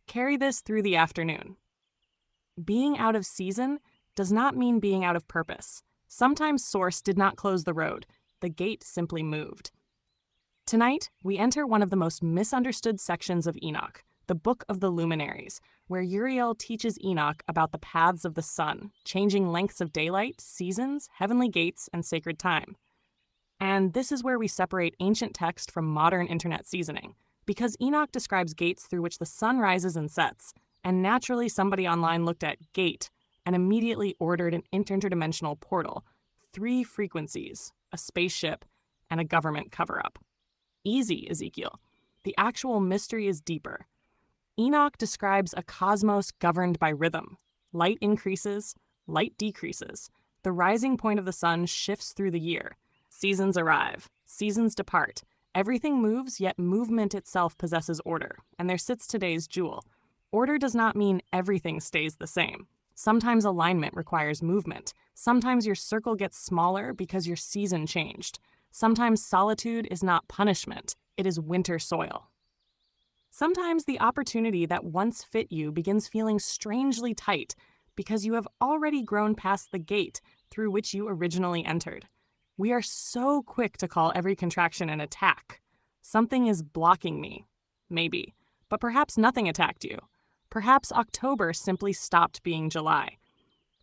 Carry this through the afternoon. Being out of season does not mean being out of purpose. Sometimes Source did not close the road. The gate simply moved. Tonight, we enter one of the most misunderstood sections of Enoch, the Book of the Luminaries, where Uriel teaches Enoch about the paths of the sun, changing lengths of daylight, seasons, heavenly gates, and sacred time. And this is where we separate ancient text from modern internet seasoning, because Enoch describes gates through which the sun rises and sets, and naturally somebody online looked at gate and immediately ordered an interdimensional portal, 3 frequencies, a spaceship, and a government cover-up. Easy, Ezekiel. The actual mystery is deeper. Enoch describes a cosmos governed by rhythm. Light increases, light decreases. The rising point of the sun shifts through the year. Seasons arrive, seasons depart. Everything moves, yet movement itself possesses order, and there sits today's jewel. Order does not mean everything stays the same. Sometimes alignment requires movement. Sometimes your circle gets smaller because your season changed. Sometimes solitude is not punishment, it is winter soil. Sometimes the opportunity that once fit you begins feeling strangely tight because you have already grown past the gate through which you originally entered. We are so quick to call every contraction an attack. Something is blocking me. Maybe. But perhaps nothing attacked you. Perhaps October simply stopped being July.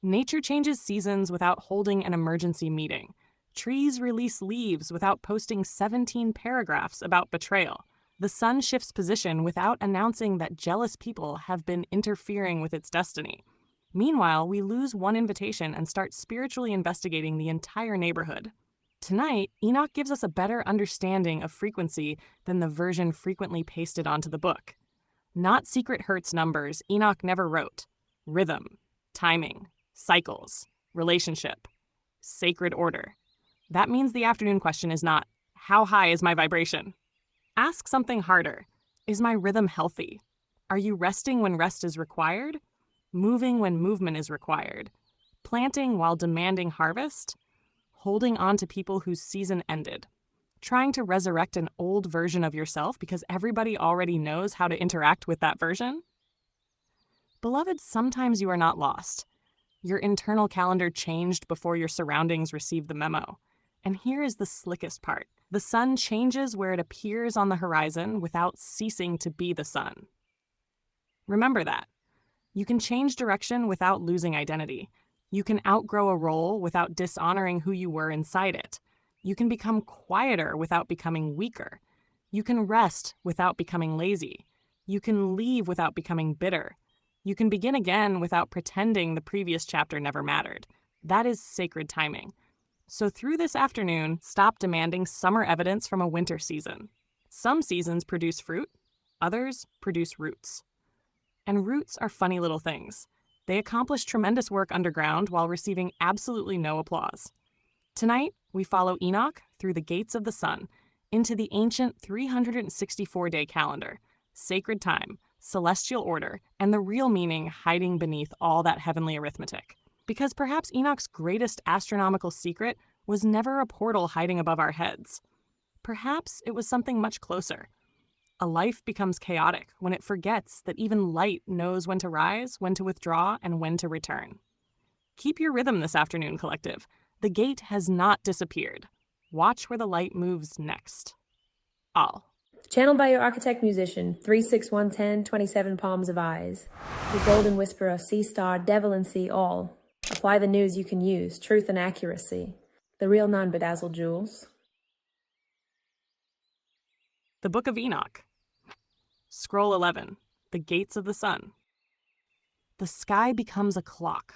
Nature changes seasons without holding an emergency meeting. Trees release leaves without posting 17 paragraphs about betrayal. The sun shifts position without announcing that jealous people have been interfering with its destiny. Meanwhile, we lose one invitation and start spiritually investigating the entire neighborhood. Tonight, Enoch gives us a better understanding of frequency than the version frequently pasted onto the book. Not secret Hertz numbers Enoch never wrote. Rhythm, timing, cycles, relationship, sacred order. That means the afternoon question is not, how high is my vibration? Ask something harder. Is my rhythm healthy? Are you resting when rest is required? Moving when movement is required? Planting while demanding harvest? Holding on to people whose season ended? Trying to resurrect an old version of yourself because everybody already knows how to interact with that version? Beloved, sometimes you are not lost. Your internal calendar changed before your surroundings received the memo. And here is the slickest part. The sun changes where it appears on the horizon without ceasing to be the sun. Remember that. You can change direction without losing identity. You can outgrow a role without dishonoring who you were inside it. You can become quieter without becoming weaker. You can rest without becoming lazy. You can leave without becoming bitter. You can begin again without pretending the previous chapter never mattered. That is sacred timing. So through this afternoon, stop demanding summer evidence from a winter season. Some seasons produce fruit, others produce roots. And roots are funny little things. They accomplish tremendous work underground while receiving absolutely no applause. Tonight, we follow Enoch through the gates of the sun, into the ancient 364-day calendar, sacred time, celestial order, and the real meaning hiding beneath all that heavenly arithmetic. Because perhaps Enoch's greatest astronomical secret was never a portal hiding above our heads. Perhaps it was something much closer. A life becomes chaotic when it forgets that even light knows when to rise, when to withdraw, and when to return. Keep your rhythm this afternoon, collective. The gate has not disappeared. Watch where the light moves next. Ahll. Channeled by your architect musician, 36110, 27 palms of eyes. The golden whisperer, C-star, Devalan, see all. Apply the news you can use, truth and accuracy. The real non-bedazzled jewels. The Book of Enoch. Scroll 11. The Gates of the Sun. The sky becomes a clock.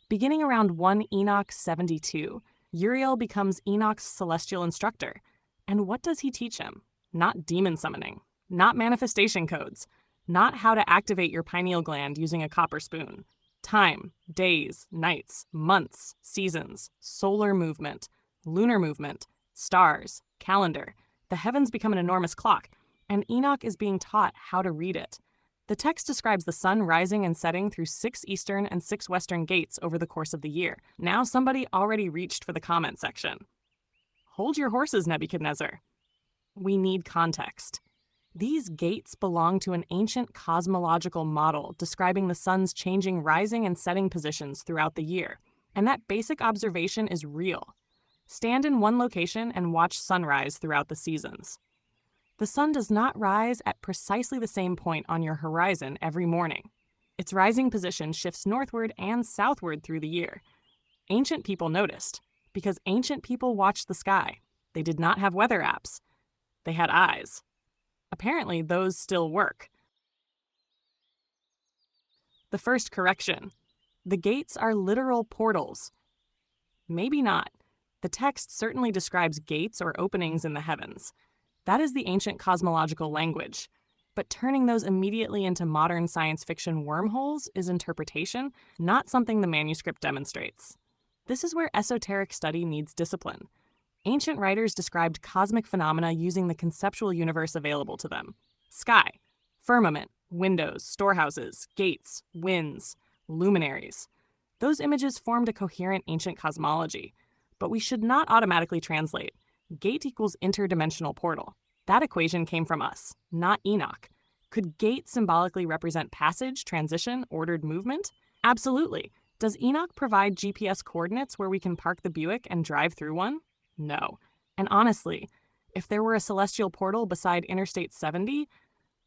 Beginning around 1 Enoch 72, Uriel becomes Enoch's celestial instructor. And what does he teach him? Not demon summoning, not manifestation codes, not how to activate your pineal gland using a copper spoon. Time, days, nights, months, seasons, solar movement, lunar movement, stars, calendar. The heavens become an enormous clock, and Enoch is being taught how to read it. The text describes the sun rising and setting through 6 eastern and 6 western gates over the course of the year. Now somebody already reached for the comment section. Hold your horses, Nebuchadnezzar. We need context. These gates belong to an ancient cosmological model describing the sun's changing rising and setting positions throughout the year, and that basic observation is real. Stand in one location and watch sunrise throughout the seasons. The sun does not rise at precisely the same point on your horizon every morning. Its rising position shifts northward and southward through the year. Ancient people noticed, because ancient people watched the sky. They did not have weather apps. They had eyes. Apparently, those still work. The first correction. The gates are literal portals. Maybe not. The text certainly describes gates or openings in the heavens. That is the ancient cosmological language. But turning those immediately into modern science fiction wormholes is interpretation, not something the manuscript demonstrates. This is where esoteric study needs discipline. Ancient writers described cosmic phenomena using the conceptual universe available to them. Sky, firmament, windows, storehouses, gates, winds, luminaries. Those images formed a coherent ancient cosmology. But we should not automatically translate. Gate equals interdimensional portal. That equation came from us, not Enoch. Could gate symbolically represent passage, transition, ordered movement? Absolutely. Does Enoch provide GPS coordinates where we can park the Buick and drive through one? No. And honestly, if there were a celestial portal beside Interstate 70,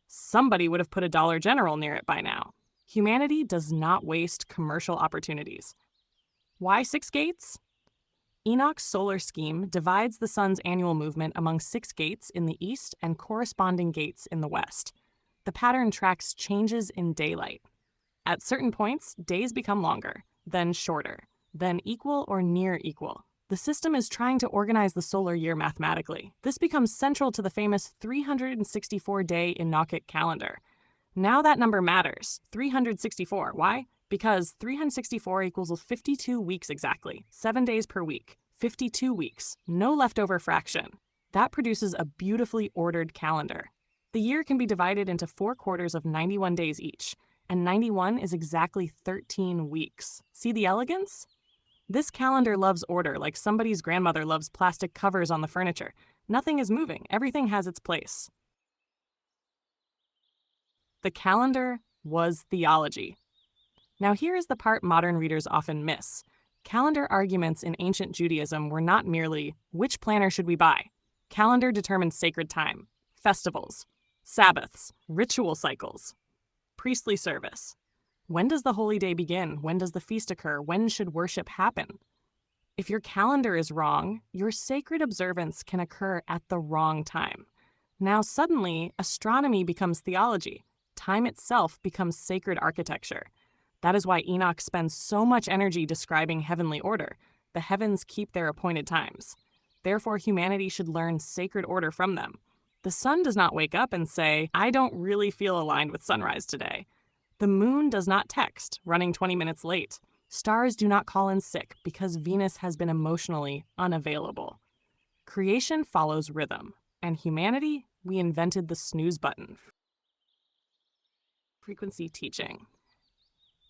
somebody would have put a Dollar General near it by now. Humanity does not waste commercial opportunities. Why 6 gates? Enoch's solar scheme divides the sun's annual movement among 6 gates in the east and corresponding gates in the west. The pattern tracks changes in daylight. At certain points, days become longer, then shorter, then equal or near equal. The system is trying to organize the solar year mathematically. This becomes central to the famous 364-day Enochic calendar. Now that number matters, 364. Why? Because 364 equals 52 weeks exactly, 7 days per week, 52 weeks, no leftover fraction. That produces a beautifully ordered calendar. The year can be divided into 4 quarters of 91 days each, and 91 is exactly 13 weeks. See the elegance? This calendar loves order like somebody's grandmother loves plastic covers on the furniture. Nothing is moving, everything has its place. The calendar was theology. Now here is the part modern readers often miss. Calendar arguments in ancient Judaism were not merely, which planner should we buy? Calendar determined sacred time, festivals, Sabbaths, ritual cycles, priestly service. When does the holy day begin? When does the feast occur? When should worship happen? If your calendar is wrong, your sacred observance can occur at the wrong time. Now suddenly, astronomy becomes theology. Time itself becomes sacred architecture. That is why Enoch spends so much energy describing heavenly order. The heavens keep their appointed times. Therefore, humanity should learn sacred order from them. The sun does not wake up and say, I don't really feel aligned with sunrise today. The moon does not text, running 20 minutes late. Stars do not call in sick because Venus has been emotionally unavailable. Creation follows rhythm, and humanity, we invented the snooze button. Frequency teaching.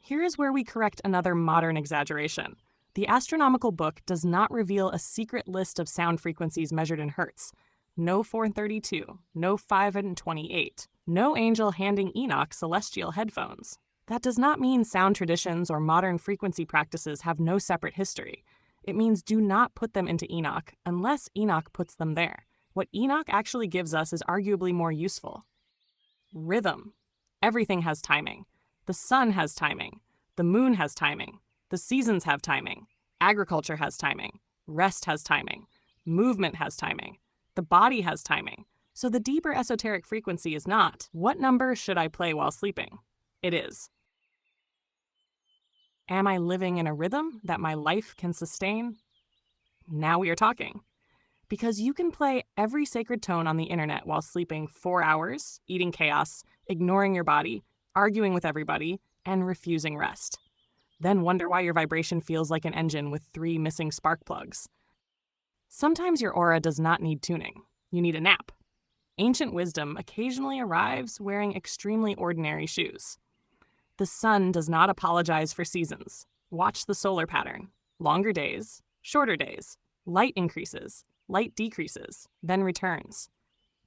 Here is where we correct another modern exaggeration. The astronomical book does not reveal a secret list of sound frequencies measured in hertz. No 432, no 528, no angel handing Enoch celestial headphones. That does not mean sound traditions or modern frequency practices have no separate history. It means do not put them into Enoch unless Enoch puts them there. What Enoch actually gives us is arguably more useful. Rhythm. Everything has timing. The sun has timing. The moon has timing. The seasons have timing. Agriculture has timing. Rest has timing. Movement has timing. The body has timing. So the deeper esoteric frequency is not, what number should I play while sleeping? It is, am I living in a rhythm that my life can sustain? Now we are talking. Because you can play every sacred tone on the internet while sleeping 4 hours, eating chaos, ignoring your body, arguing with everybody, and refusing rest. Then wonder why your vibration feels like an engine with 3 missing spark plugs. Sometimes your aura does not need tuning. You need a nap. Ancient wisdom occasionally arrives wearing extremely ordinary shoes. The sun does not apologize for seasons. Watch the solar pattern. Longer days, shorter days, light increases, light decreases, then returns.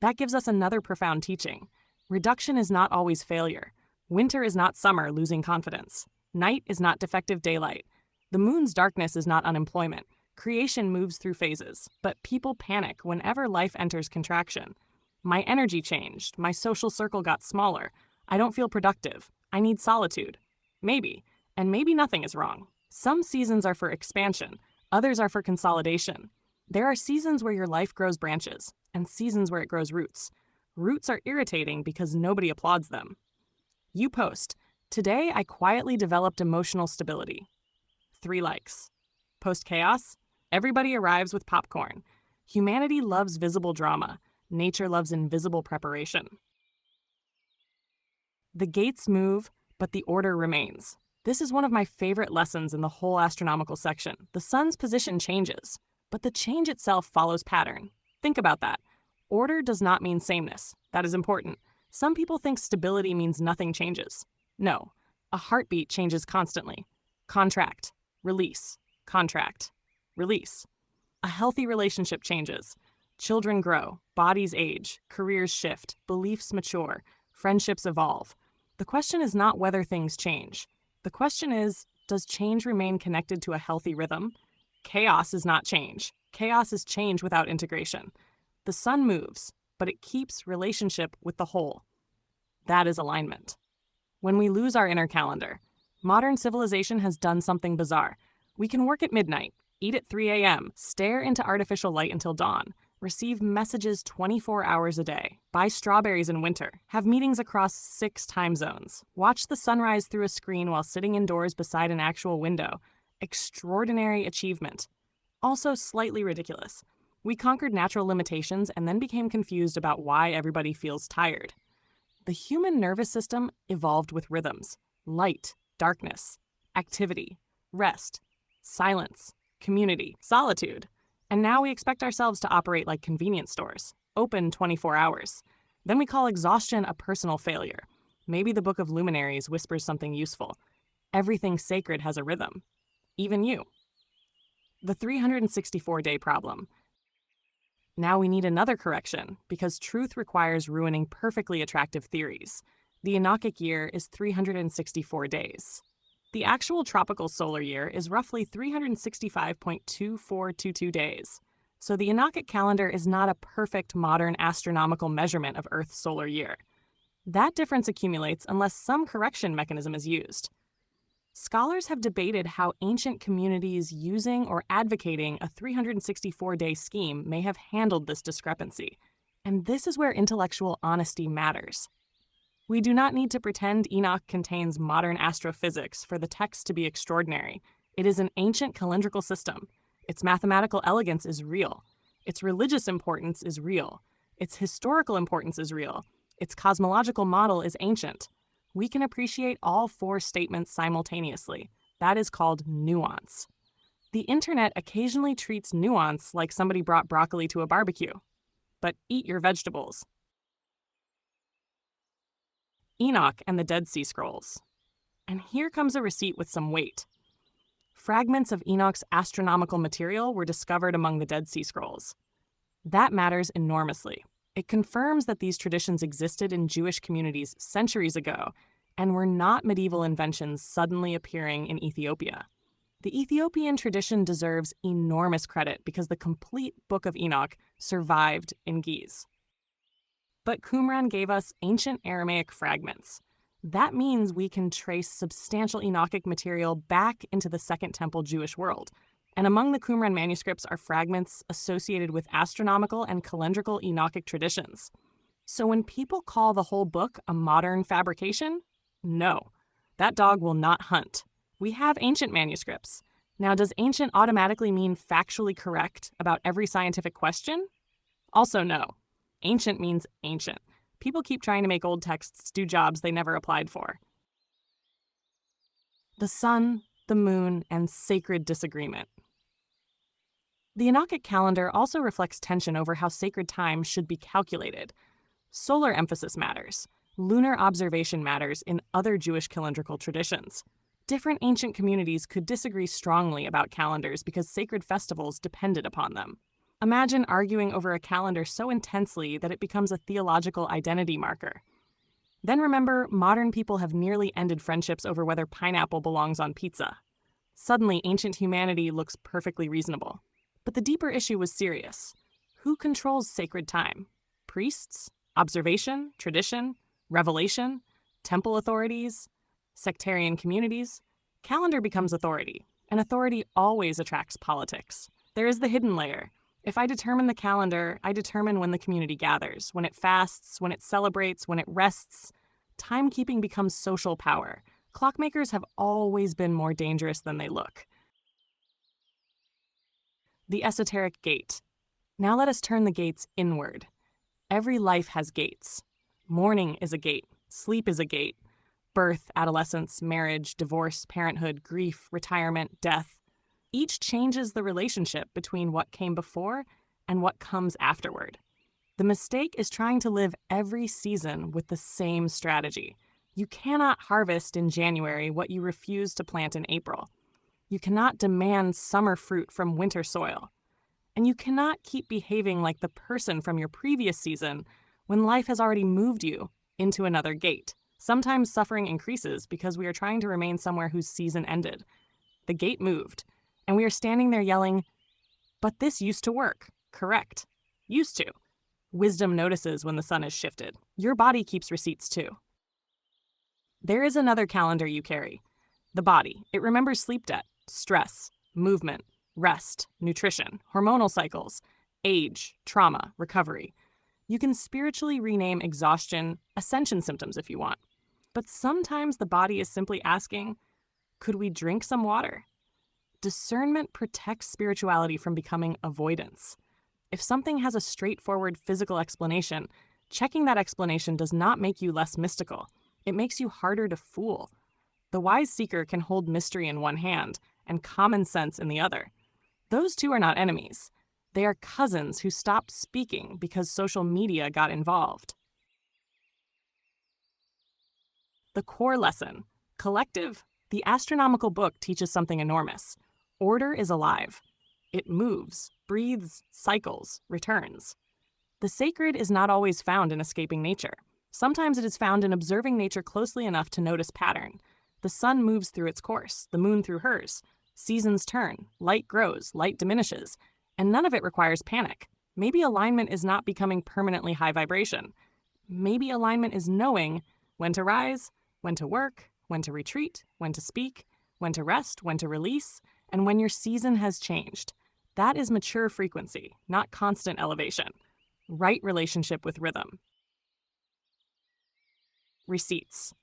That gives us another profound teaching. Reduction is not always failure. Winter is not summer losing confidence. Night is not defective daylight. The moon's darkness is not unemployment. Creation moves through phases, but people panic whenever life enters contraction. My energy changed. My social circle got smaller. I don't feel productive. I need solitude. Maybe. And maybe nothing is wrong. Some seasons are for expansion. Others are for consolidation. There are seasons where your life grows branches, and seasons where it grows roots. Roots are irritating because nobody applauds them. You post, "Today I quietly developed emotional stability." 3 likes. Post chaos? Everybody arrives with popcorn. Humanity loves visible drama. Nature loves invisible preparation. The gates move, but the order remains. This is one of my favorite lessons in the whole astronomical section. The sun's position changes, but the change itself follows pattern. Think about that. Order does not mean sameness. That is important. Some people think stability means nothing changes. No, a heartbeat changes constantly. Contract, release, contract, release. A healthy relationship changes. Children grow, bodies age, careers shift, beliefs mature, friendships evolve. The question is not whether things change. The question is, does change remain connected to a healthy rhythm? Chaos is not change. Chaos is change without integration. The sun moves, but it keeps relationship with the whole. That is alignment. When we lose our inner calendar, modern civilization has done something bizarre. We can work at midnight, eat at 3 a.m., stare into artificial light until dawn, receive messages 24 hours a day, buy strawberries in winter, have meetings across 6 time zones, watch the sunrise through a screen while sitting indoors beside an actual window. Extraordinary achievement. Also slightly ridiculous. We conquered natural limitations and then became confused about why everybody feels tired. The human nervous system evolved with rhythms: light, darkness, activity, rest, silence, community, solitude. And now we expect ourselves to operate like convenience stores, open 24 hours. Then we call exhaustion a personal failure. Maybe the Book of Luminaries whispers something useful. Everything sacred has a rhythm. Even you. The 364-day problem. Now we need another correction, because truth requires ruining perfectly attractive theories. The Enochic year is 364 days. The actual tropical solar year is roughly 365.2422 days. So the Enochic calendar is not a perfect modern astronomical measurement of Earth's solar year. That difference accumulates unless some correction mechanism is used. Scholars have debated how ancient communities using or advocating a 364-day scheme may have handled this discrepancy. And this is where intellectual honesty matters. We do not need to pretend Enoch contains modern astrophysics for the text to be extraordinary. It is an ancient calendrical system. Its mathematical elegance is real. Its religious importance is real. Its historical importance is real. Its cosmological model is ancient. We can appreciate all 4 statements simultaneously. That is called nuance. The internet occasionally treats nuance like somebody brought broccoli to a barbecue. But eat your vegetables. Enoch and the Dead Sea Scrolls. And here comes a receipt with some weight. Fragments of Enoch's astronomical material were discovered among the Dead Sea Scrolls. That matters enormously. It confirms that these traditions existed in Jewish communities centuries ago and were not medieval inventions suddenly appearing in Ethiopia. The Ethiopian tradition deserves enormous credit because the complete Book of Enoch survived in Ge'ez. But Qumran gave us ancient Aramaic fragments. That means we can trace substantial Enochic material back into the Second Temple Jewish world. And among the Qumran manuscripts are fragments associated with astronomical and calendrical Enochic traditions. So when people call the whole book a modern fabrication, no, that dog will not hunt. We have ancient manuscripts. Now, does ancient automatically mean factually correct about every scientific question? Also, no. Ancient means ancient. People keep trying to make old texts do jobs they never applied for. The sun, the moon, and sacred disagreement. The Enochic calendar also reflects tension over how sacred time should be calculated. Solar emphasis matters. Lunar observation matters in other Jewish calendrical traditions. Different ancient communities could disagree strongly about calendars because sacred festivals depended upon them. Imagine arguing over a calendar so intensely that it becomes a theological identity marker. Then remember, modern people have nearly ended friendships over whether pineapple belongs on pizza. Suddenly, ancient humanity looks perfectly reasonable. But the deeper issue was serious. Who controls sacred time? Priests? Observation? Tradition? Revelation? Temple authorities? Sectarian communities? Calendar becomes authority, and authority always attracts politics. There is the hidden layer. If I determine the calendar, I determine when the community gathers, when it fasts, when it celebrates, when it rests. Timekeeping becomes social power. Clockmakers have always been more dangerous than they look. The esoteric gate. Now let us turn the gates inward. Every life has gates. Morning is a gate. Sleep is a gate. Birth, adolescence, marriage, divorce, parenthood, grief, retirement, death. Each changes the relationship between what came before and what comes afterward. The mistake is trying to live every season with the same strategy. You cannot harvest in January what you refuse to plant in April. You cannot demand summer fruit from winter soil. And you cannot keep behaving like the person from your previous season when life has already moved you into another gate. Sometimes suffering increases because we are trying to remain somewhere whose season ended. The gate moved, and we are standing there yelling, "But this used to work." Correct. Used to. Wisdom notices when the sun is shifted. Your body keeps receipts too. There is another calendar you carry. The body. It remembers sleep debt, stress, movement, rest, nutrition, hormonal cycles, age, trauma, recovery. You can spiritually rename exhaustion ascension symptoms if you want. But sometimes the body is simply asking, could we drink some water? Discernment protects spirituality from becoming avoidance. If something has a straightforward physical explanation, checking that explanation does not make you less mystical. It makes you harder to fool. The wise seeker can hold mystery in one hand and common sense in the other. Those two are not enemies. They are cousins who stopped speaking because social media got involved. The core lesson. Collective. The astronomical book teaches something enormous. Order is alive. It moves, breathes, cycles, returns. The sacred is not always found in escaping nature. Sometimes it is found in observing nature closely enough to notice pattern. The sun moves through its course, the moon through hers. Seasons turn, light grows, light diminishes, and none of it requires panic. Maybe alignment is not becoming permanently high vibration. Maybe alignment is knowing when to rise, when to work, when to retreat, when to speak, when to rest, when to release, and when your season has changed. That is mature frequency, not constant elevation. Right relationship with rhythm. Receipts.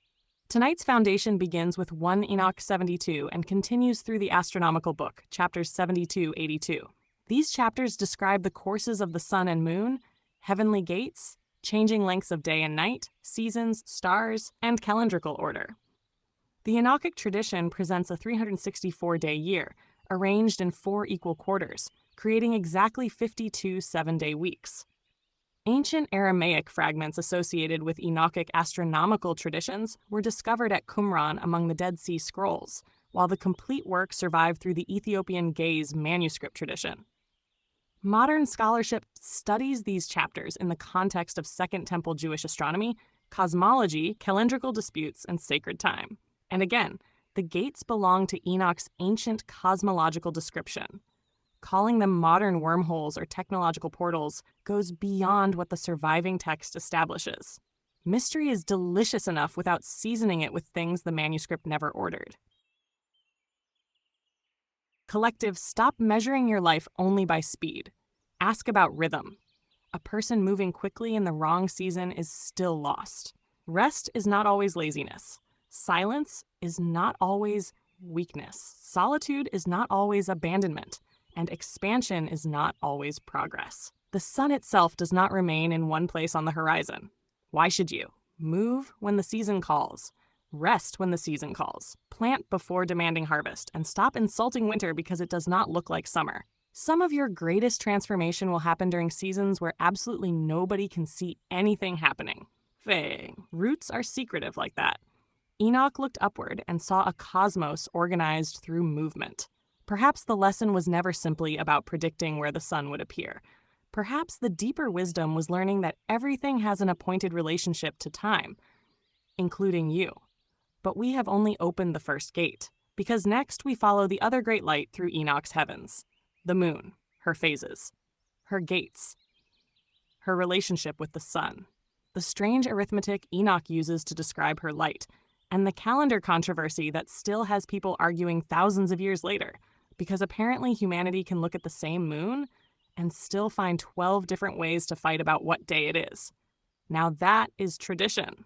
Tonight's foundation begins with 1 Enoch 72 and continues through the astronomical book, chapters 72-82. These chapters describe the courses of the sun and moon, heavenly gates, changing lengths of day and night, seasons, stars, and calendrical order. The Enochic tradition presents a 364-day year, arranged in 4 equal quarters, creating exactly 52 7-day weeks. Ancient Aramaic fragments associated with Enochic astronomical traditions were discovered at Qumran among the Dead Sea Scrolls, while the complete work survived through the Ethiopian Ge'ez manuscript tradition. Modern scholarship studies these chapters in the context of Second Temple Jewish astronomy, cosmology, calendrical disputes, and sacred time. And again, the gates belong to Enoch's ancient cosmological description. Calling them modern wormholes or technological portals goes beyond what the surviving text establishes. Mystery is delicious enough without seasoning it with things the manuscript never ordered. Collective, stop measuring your life only by speed. Ask about rhythm. A person moving quickly in the wrong season is still lost. Rest is not always laziness. Silence is not always weakness. Solitude is not always abandonment. And expansion is not always progress. The sun itself does not remain in one place on the horizon. Why should you? Move when the season calls. Rest when the season calls. Plant before demanding harvest, and stop insulting winter because it does not look like summer. Some of your greatest transformation will happen during seasons where absolutely nobody can see anything happening. Fang. Roots are secretive like that. Enoch looked upward and saw a cosmos organized through movement. Perhaps the lesson was never simply about predicting where the sun would appear. Perhaps the deeper wisdom was learning that everything has an appointed relationship to time, including you. But we have only opened the first gate, because next we follow the other great light through Enoch's heavens, the moon, her phases, her gates, her relationship with the sun, the strange arithmetic Enoch uses to describe her light, and the calendar controversy that still has people arguing thousands of years later, because apparently humanity can look at the same moon and still find 12 different ways to fight about what day it is. Now that is tradition.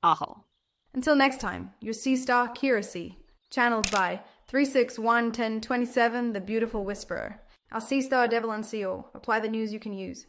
Ahll. Until next time, your sea star Kiracy, channeled by 3611027, the beautiful whisperer. Our sea star Devalan. Apply the news you can use.